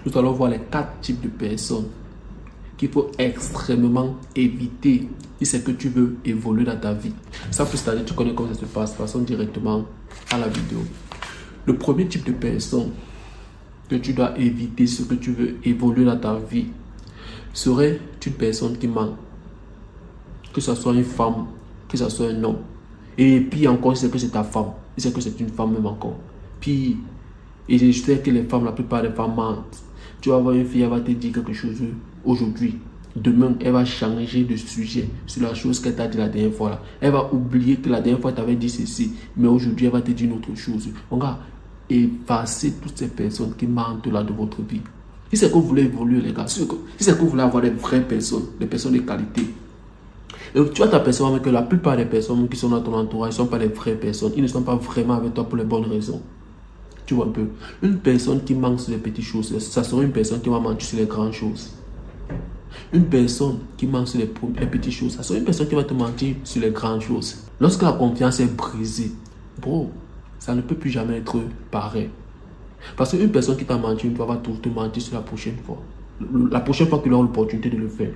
Nous allons voir les 4 types de personnes qu'il faut extrêmement éviter si c'est que tu veux évoluer dans ta vie. Ça plus tarder, tu connais comment ça se passe. Passons directement à la vidéo. Le premier type de personne que tu dois éviter si que tu veux évoluer dans ta vie serait une personne qui ment. Que ce soit une femme, que ce soit un homme. Et puis encore, c'est que c'est ta femme. C'est que c'est une femme même encore. Puis, et je sais que les femmes, la plupart des femmes mentent. Tu vas voir une fille, elle va te dire quelque chose aujourd'hui. Demain, elle va changer de sujet sur la chose qu'elle t'a dit la dernière fois. Là. Elle va oublier que la dernière fois, elle t'avait dit ceci. Mais aujourd'hui, elle va te dire une autre chose. Mon gars, effacez toutes ces personnes qui mentent là de votre vie. Si c'est que vous voulez évoluer, les gars, si c'est que vous voulez avoir des vraies personnes, des personnes de qualité. Et tu vas t'apercevoir que la plupart des personnes qui sont dans ton entourage ne sont pas des vraies personnes. Ils ne sont pas vraiment avec toi pour les bonnes raisons. Tu vois un peu. Une personne qui ment sur les petites choses, ça sera une personne qui va mentir sur les grandes choses. Une personne qui ment sur les petites choses, ça sera une personne qui va te mentir sur les grandes choses. Lorsque la confiance est brisée, bro, ça ne peut plus jamais être pareil. Parce qu'une personne qui t'a menti une fois va toujours te mentir sur la prochaine fois. La prochaine fois qu'il aura l'opportunité de le faire.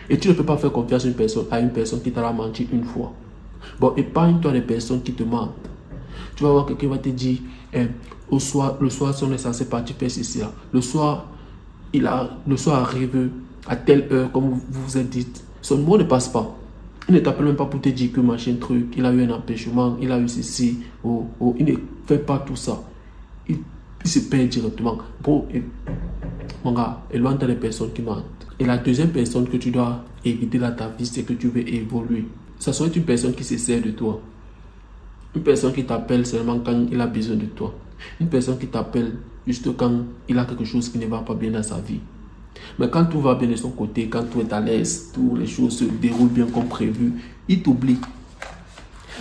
Et tu ne peux pas faire confiance à une personne qui t'a menti une fois. Bon, épargne-toi les personnes qui te mentent. Tu vas voir quelqu'un va te dire, le soir, on est censé partir faire ceci là. Le soir arrive à telle heure, comme vous vous êtes dit. Son numéro ne passe pas. Il ne t'appelle même pas pour te dire que machin truc, il a eu un empêchement, il a eu ceci, il ne fait pas tout ça. Il se perd directement. Bon, mon gars, éloigne-toi des personnes qui mentent. Et la deuxième personne que tu dois éviter dans ta vie, c'est que tu veux évoluer. Ça serait une personne qui se sert de toi. Une personne qui t'appelle seulement quand il a besoin de toi. Une personne qui t'appelle juste quand il a quelque chose qui ne va pas bien dans sa vie. Mais quand tout va bien de son côté, quand tout est à l'aise, toutes les choses se déroulent bien comme prévu, il t'oublie.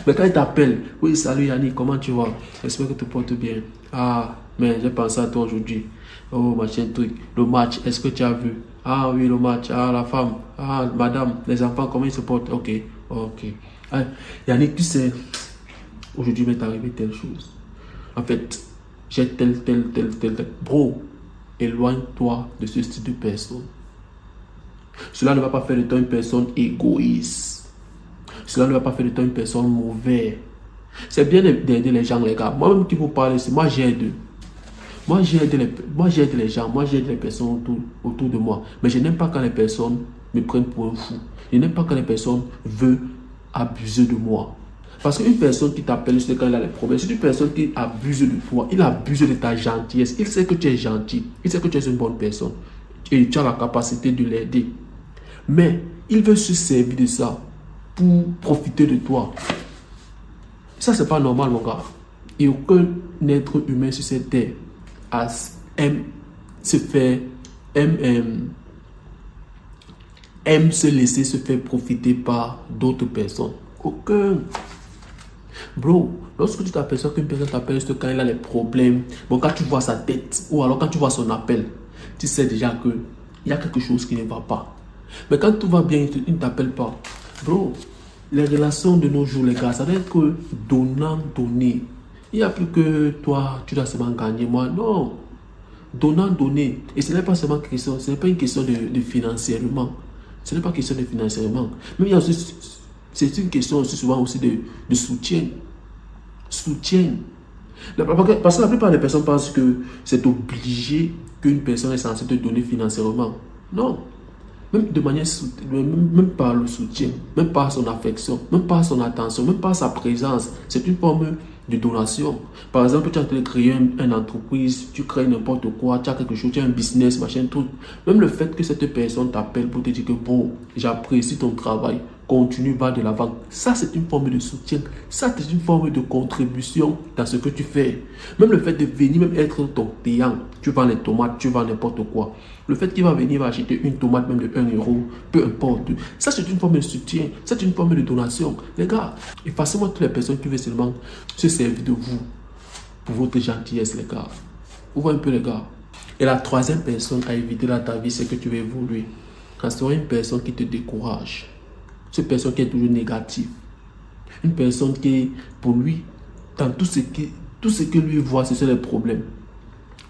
Mais quand il t'appelle, oui, salut Yannick, comment tu vas? J'espère que tu te portes bien. Ah, mais j'ai pensé à toi aujourd'hui. Oh, machin truc. Le match, est-ce que tu as vu? Ah oui, le match. Ah, la femme. Ah, madame, les enfants, comment ils se portent? Ok, ok. Ah, Yannick, tu sais, aujourd'hui m'est arrivé telle chose. En fait, j'ai tel. Bro, éloigne-toi de ce style de personne. Cela ne va pas faire de toi une personne égoïste. Cela ne va pas faire de toi une personne mauvaise. C'est bien d'aider les gens, les gars. Moi-même qui vous parle, moi j'aide. Moi j'aide les gens, moi j'aide les personnes autour de moi. Mais je n'aime pas quand les personnes me prennent pour un fou. Je n'aime pas quand les personnes veulent abuser de moi. Parce qu'une personne qui t'appelle, c'est quand il a des problèmes. C'est une personne qui abuse de toi. Il abuse de ta gentillesse. Il sait que tu es gentil. Il sait que tu es une bonne personne. Et tu as la capacité de l'aider. Mais il veut se servir de ça pour profiter de toi. Ça, c'est pas normal, mon gars. Et aucun être humain sur cette terre aime se laisser se faire profiter par d'autres personnes. Aucun. Bro, lorsque tu t'aperçois qu'une personne t'appelle juste quand il a les problèmes, bon, quand tu vois sa tête ou alors quand tu vois son appel, tu sais déjà que il y a quelque chose qui ne va pas. Mais quand tout va bien, il ne t'appelle pas. Bro, les relations de nos jours, les gars, ça doit être que donnant-donner. Il n'y a plus que toi, tu dois seulement gagner. Moi, non. Donnant-donner. Et ce n'est pas seulement question, ce n'est pas une question de financièrement. Ce n'est pas question de financièrement. Mais il y a aussi, c'est une question aussi souvent aussi de soutien. Soutien. Parce que la plupart des personnes pensent que c'est obligé qu'une personne est censée te donner financièrement. Non. Même de manière, même par le soutien, même par son affection, même par son attention, même par sa présence, c'est une forme de donation. Par exemple, tu as créé une entreprise, tu crées n'importe quoi, tu as quelque chose, tu as un business, machin, tout. Même le fait que cette personne t'appelle pour te dire que bon, j'apprécie ton travail, continue, va de l'avant. Ça, c'est une forme de soutien. Ça, c'est une forme de contribution dans ce que tu fais. Même le fait de venir, même être ton client, tu vends les tomates, tu vends n'importe quoi. Le fait qu'il va venir acheter une tomate même de 1 euro, peu importe. Ça, c'est une forme de soutien. C'est une forme de donation. Les gars, effacez-moi toutes les personnes qui veulent seulement se servir de vous pour votre gentillesse, les gars. Vous voyez un peu, les gars. Et la troisième personne à éviter dans ta vie, c'est que tu vas évoluer. Ça sera une personne qui te décourage. Cette personne qui est toujours négative. Une personne qui, pour lui, dans tout ce que lui voit, ce sont les problèmes.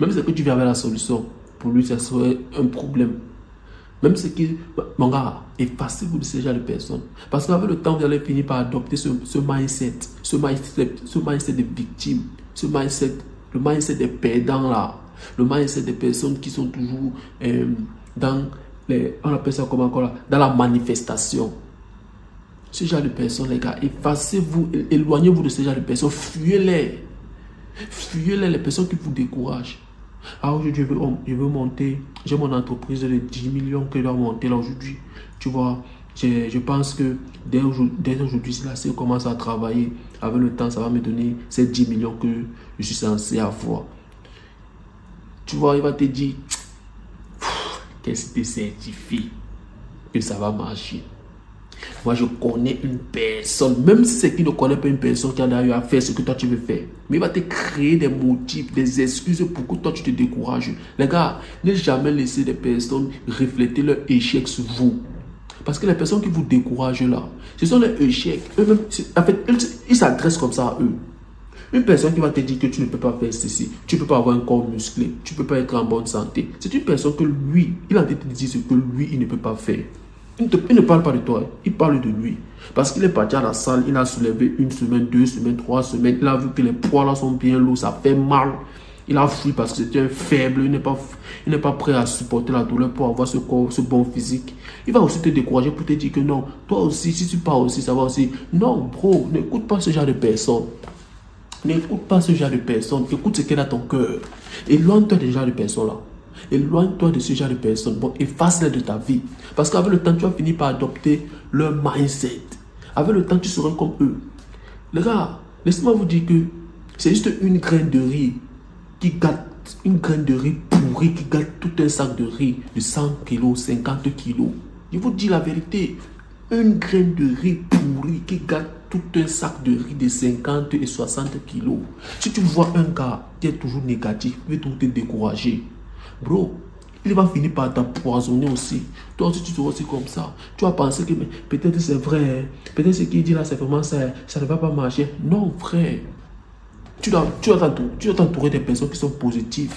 Même ce que tu viens avec la solution, pour lui, ça serait un problème. Même ce qui, mon gars, effacez-vous de ce genre de personnes. Parce qu'avec le temps, vous allez finir par adopter ce mindset de victime, le mindset des perdants là, le mindset des personnes qui sont toujours dans on appelle ça comment encore là, dans la manifestation. Ce genre de personnes, les gars, effacez-vous, éloignez-vous de ce genre de personnes, fuyez-les. Fuyez-les, les personnes qui vous découragent. Ah, aujourd'hui, je veux monter, j'ai mon entreprise de 10 millions que je dois monter là aujourd'hui. Tu vois, je pense que dès aujourd'hui, si la CE commence à travailler, avec le temps, ça va me donner ces 10 millions que je suis censé avoir. Tu vois, il va te dire, qu'est-ce que te certifie que ça va marcher? Moi, je connais une personne, même si c'est qui ne connaît pas une personne qui a d'ailleurs à faire ce que toi tu veux faire, mais il va te créer des motifs, des excuses pour que toi tu te décourages. Les gars, ne jamais laisser des personnes refléter leur échec sur vous. Parce que les personnes qui vous découragent là, ce sont les échecs. Eux-mêmes, en fait, ils s'adressent comme ça à eux. Une personne qui va te dire que tu ne peux pas faire ceci, tu ne peux pas avoir un corps musclé, tu ne peux pas être en bonne santé. C'est une personne que lui, il a envie de te dire ce que lui, il ne peut pas faire. Il ne parle pas de toi, il parle de lui. Parce qu'il est parti à la salle, il a soulevé 1 semaine, 2 semaines, 3 semaines. Il a vu que les poids là sont bien lourds, ça fait mal. Il a fui parce que c'était un faible, il n'est pas prêt à supporter la douleur pour avoir ce corps, ce bon physique. Il va aussi te décourager pour te dire que non, toi aussi, si tu pars aussi, ça va aussi. Non, bro, n'écoute pas ce genre de personnes. N'écoute pas ce genre de personnes. Écoute ce qu'il a dans ton cœur. Éloigne-toi de ce genre de personnes-là. Éloigne-toi de ce genre de personnes. Bon, efface-les de ta vie. Parce qu'avec le temps, tu vas finir par adopter leur mindset. Avec le temps, tu seras comme eux. Les gars, laissez-moi vous dire que c'est juste une graine de riz qui gâte, une graine de riz pourrie qui gâte tout un sac de riz de 100 kilos, 50 kilos. Je vous dis la vérité. Une graine de riz pourrie qui gâte tout un sac de riz de 50 et 60 kilos. Si tu vois un gars qui est toujours négatif, il va toujours te décourager. Bro, il va finir par t'empoisonner aussi. Toi aussi, tu seras aussi comme ça. Tu vas penser que peut-être c'est vrai. Peut-être ce qu'il dit là, c'est vraiment ça. Ça ne va pas marcher. Non, frère. Tu dois t'entourer des personnes qui sont positives.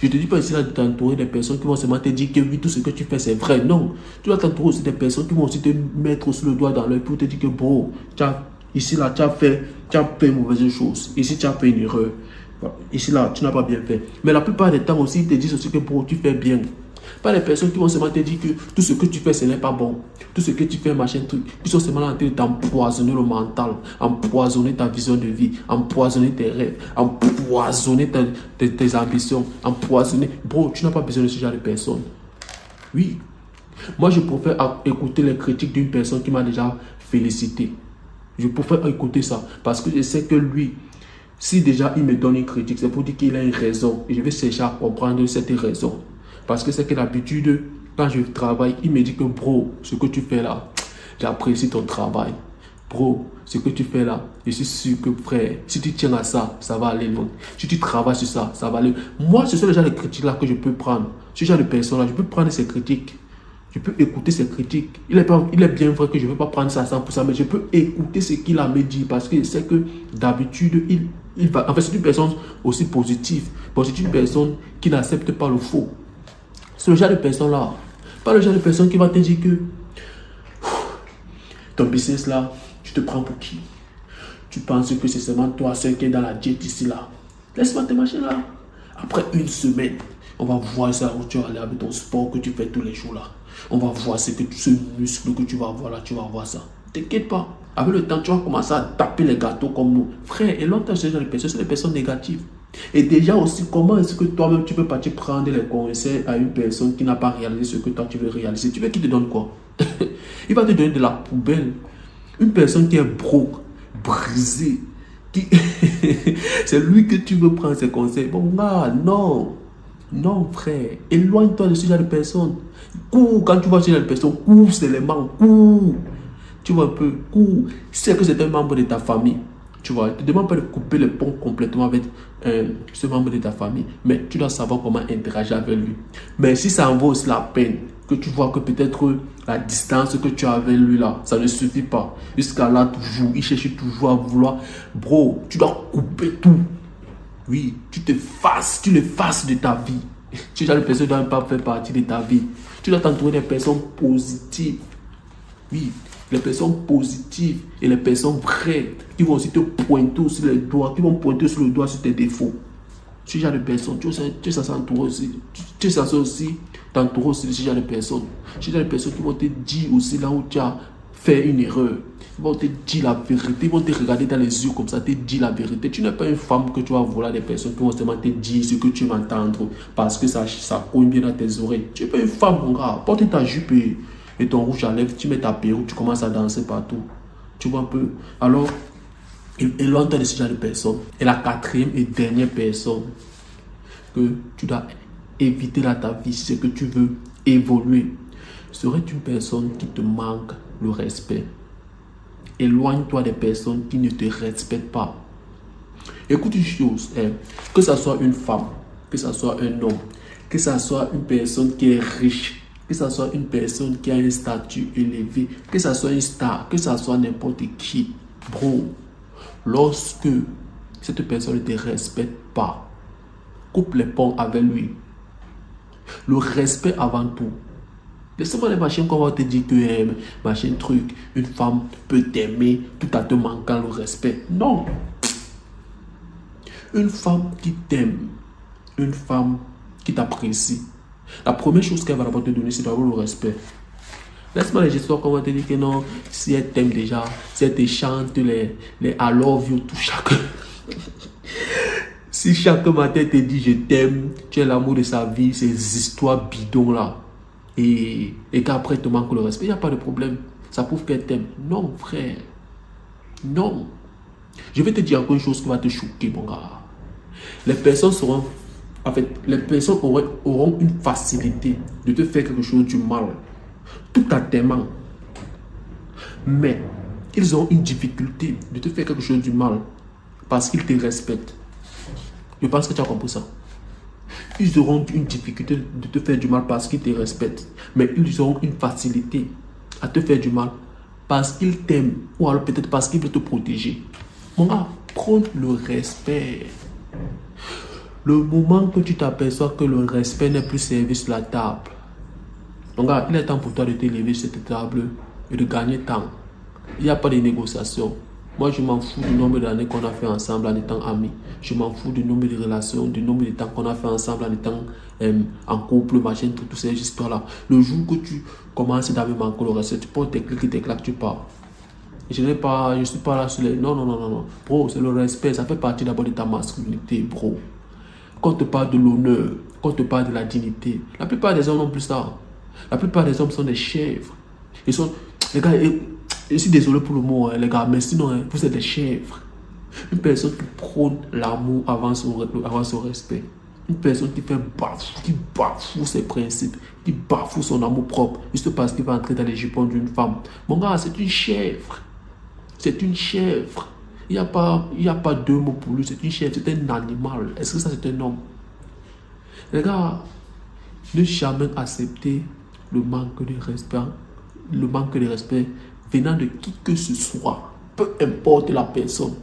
Je ne te dis pas ici là de t'entourer des personnes qui vont seulement te dire que oui, tout ce que tu fais c'est vrai. Non. Tu dois t'entourer aussi des personnes qui vont aussi te mettre aussi le doigt dans l'œil pour te dire que bro, ici là, tu as fait une mauvaise chose. Ici, tu as fait une erreur. Ici là, tu n'as pas bien fait. Mais la plupart des temps aussi, ils te disent aussi que bro, tu fais bien. Pas les personnes qui vont seulement te dire que tout ce que tu fais, ce n'est pas bon. Tout ce que tu fais, machin truc. Qui sont seulement en train de t'empoisonner le mental, empoisonner ta vision de vie, empoisonner tes rêves, empoisonner tes ambitions, empoisonner. Bro, tu n'as pas besoin de ce genre de personnes. Oui. Moi, je préfère écouter les critiques d'une personne qui m'a déjà félicité. Je préfère écouter ça. Parce que je sais que lui, si déjà il me donne une critique, c'est pour dire qu'il a une raison. Et je vais chercher à comprendre cette raison. Parce que c'est que d'habitude, quand je travaille, il me dit que bro, ce que tu fais là, j'apprécie ton travail. Bro, ce que tu fais là, je suis sûr que frère, si tu tiens à ça, ça va aller loin. Si tu travailles sur ça, ça va aller. Moi, ce sont les gens de critiques là que je peux prendre. Ce genre de personnes là, je peux prendre ces critiques. Je peux écouter ses critiques. Il est bien vrai que je ne vais pas prendre ça à 100%, mais je peux écouter ce qu'il a me dit parce que je sais que d'habitude, il va. En fait, c'est une personne aussi positive. Bon, c'est une personne qui n'accepte pas le faux. C'est le genre de personne là. Pas le genre de personne qui va te dire que ton business là, tu te prends pour qui? Tu penses que c'est seulement toi seul qui est dans la diète ici là. Laisse-moi te marcher là. Après une semaine, on va voir ça où tu vas aller avec ton sport que tu fais tous les jours là. On va voir ce muscle que tu vas avoir là, tu vas voir ça. T'inquiète pas. Avec le temps, tu vas commencer à taper les gâteaux comme nous. Frère, et longtemps, ce genre de personnes, c'est des personnes négatives. Et déjà aussi, comment est-ce que toi-même, tu peux partir prendre les conseils à une personne qui n'a pas réalisé ce que toi, tu veux réaliser? Tu veux qu'il te donne quoi? Il va te donner de la poubelle. Une personne qui est broke, brisée, c'est lui que tu veux prendre ses conseils. Bon, non. Non, frère. Éloigne-toi de ce genre de personnes. Cours, quand tu vois ce genre de personnes, cours seulement, cours. Tu vois un peu, cours. C'est que c'est un membre de ta famille. Tu vois, ne te demande pas de couper les ponts complètement avec ce membre de ta famille. Mais tu dois savoir comment interagir avec lui. Mais si ça en vaut aussi la peine, que tu vois que peut-être la distance que tu as avec lui là, ça ne suffit pas. Jusqu'à là, toujours, il cherche toujours à vouloir. Bro, tu dois couper tout. Oui, tu l'effaces de ta vie. Ce genre de personnes ne doivent pas faire partie de ta vie. Tu dois t'entourer des personnes positives. Oui, les personnes positives et les personnes vraies qui vont aussi te pointer sur les doigts, qui vont pointer sur le doigt sur tes défauts. Ce genre de personnes, tu es censé t'entourer aussi. Tu es censé aussi t'entourer aussi de ce genre de personnes. Ce genre de personnes qui vont te dire aussi là où tu as fait une erreur. Ils vont te dire la vérité. Ils vont te regarder dans les yeux comme ça, te dire la vérité. Tu n'es pas une femme que tu vas vouloir des personnes qui vont seulement te dire ce que tu vas entendre parce que ça cogne bien dans tes oreilles. Tu n'es pas une femme, mon gars. Porte ta jupe et ton rouge à lèvres, tu mets ta perruque, tu commences à danser partout. Tu vois un peu. Alors, éloigne-toi de ce genre de personnes. Et la quatrième et dernière personne que tu dois éviter dans ta vie, c'est que tu veux évoluer, serait une personne qui te manque le respect. Éloigne-toi des personnes qui ne te respectent pas. Écoute une chose, que ce soit une femme, que ce soit un homme, que ce soit une personne qui est riche, que ce soit une personne qui a un statut élevé, que ce soit une star, que ce soit n'importe qui, bro, lorsque cette personne ne te respecte pas, coupe les ponts avec lui. Le respect avant tout. Laissez-moi les machines qu'on va te dire que machin truc, une femme peut t'aimer tout en te manquant le respect. Non. Une femme qui t'aime, une femme qui t'apprécie, la première chose qu'elle va d'abord te donner, c'est d'abord le respect. Laisse-moi les histoires qu'on va te dire que non, si elle t'aime déjà, si elle te chante les I love you tout chaque... Si chaque matin te dit je t'aime, tu es l'amour de sa vie, ces histoires bidons là, et qu'après te manque le respect, il n'y a pas de problème. Ça prouve qu'elle t'aime. Non, frère. Non. Je vais te dire encore une chose qui va te choquer, mon gars. Les personnes seront, en fait, les personnes auront une facilité de te faire quelque chose du mal, tout en t'aimant. Mais ils ont une difficulté de te faire quelque chose du mal parce qu'ils te respectent. Je pense que tu as compris ça. Ils auront une difficulté de te faire du mal parce qu'ils te respectent. Mais ils auront une facilité à te faire du mal parce qu'ils t'aiment. Ou alors peut-être parce qu'ils veulent te protéger. Mon gars, prends le respect. Le moment que tu t'aperçois que le respect n'est plus servi sur la table. Mon gars, il est temps pour toi de te lever sur cette table et de gagner temps. Il n'y a pas de négociation. Moi, je m'en fous du nombre d'années qu'on a fait ensemble en étant amis. Je m'en fous du nombre de relations, du nombre de temps qu'on a fait ensemble en étant en couple, machin, toutes ces histoires-là. Le jour que tu commences à me manquer le respect, tu portes tes clics et tes claques, tu pars. Je ne suis pas là sur les... Non, non, non, non, non. Bro, c'est le respect. Ça fait partie d'abord de ta masculinité, bro. Quand on te parle de l'honneur, quand on te parle de la dignité, la plupart des hommes n'ont plus ça. La plupart des hommes sont des chèvres. Ils sont... Les gars... Je suis désolé pour le mot, les gars, mais sinon, vous êtes des chèvres. Une personne qui prône l'amour avant son respect. Une personne qui bafoue ses principes, qui bafoue son amour propre, juste parce qu'il va entrer dans les jupons d'une femme. Mon gars, c'est une chèvre. C'est une chèvre. Il n'y a pas deux mots pour lui, c'est une chèvre, c'est un animal. Est-ce que ça, c'est un homme? Les gars, ne jamais accepter le manque de respect venant de qui que ce soit, peu importe la personne,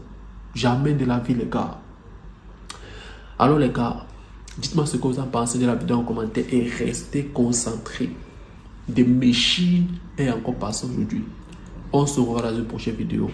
jamais de la vie, les gars. Alors les gars, dites-moi ce que vous en pensez de la vidéo en commentaire et restez concentrés. Des machines est encore passé aujourd'hui. On se revoit dans une prochaine vidéo.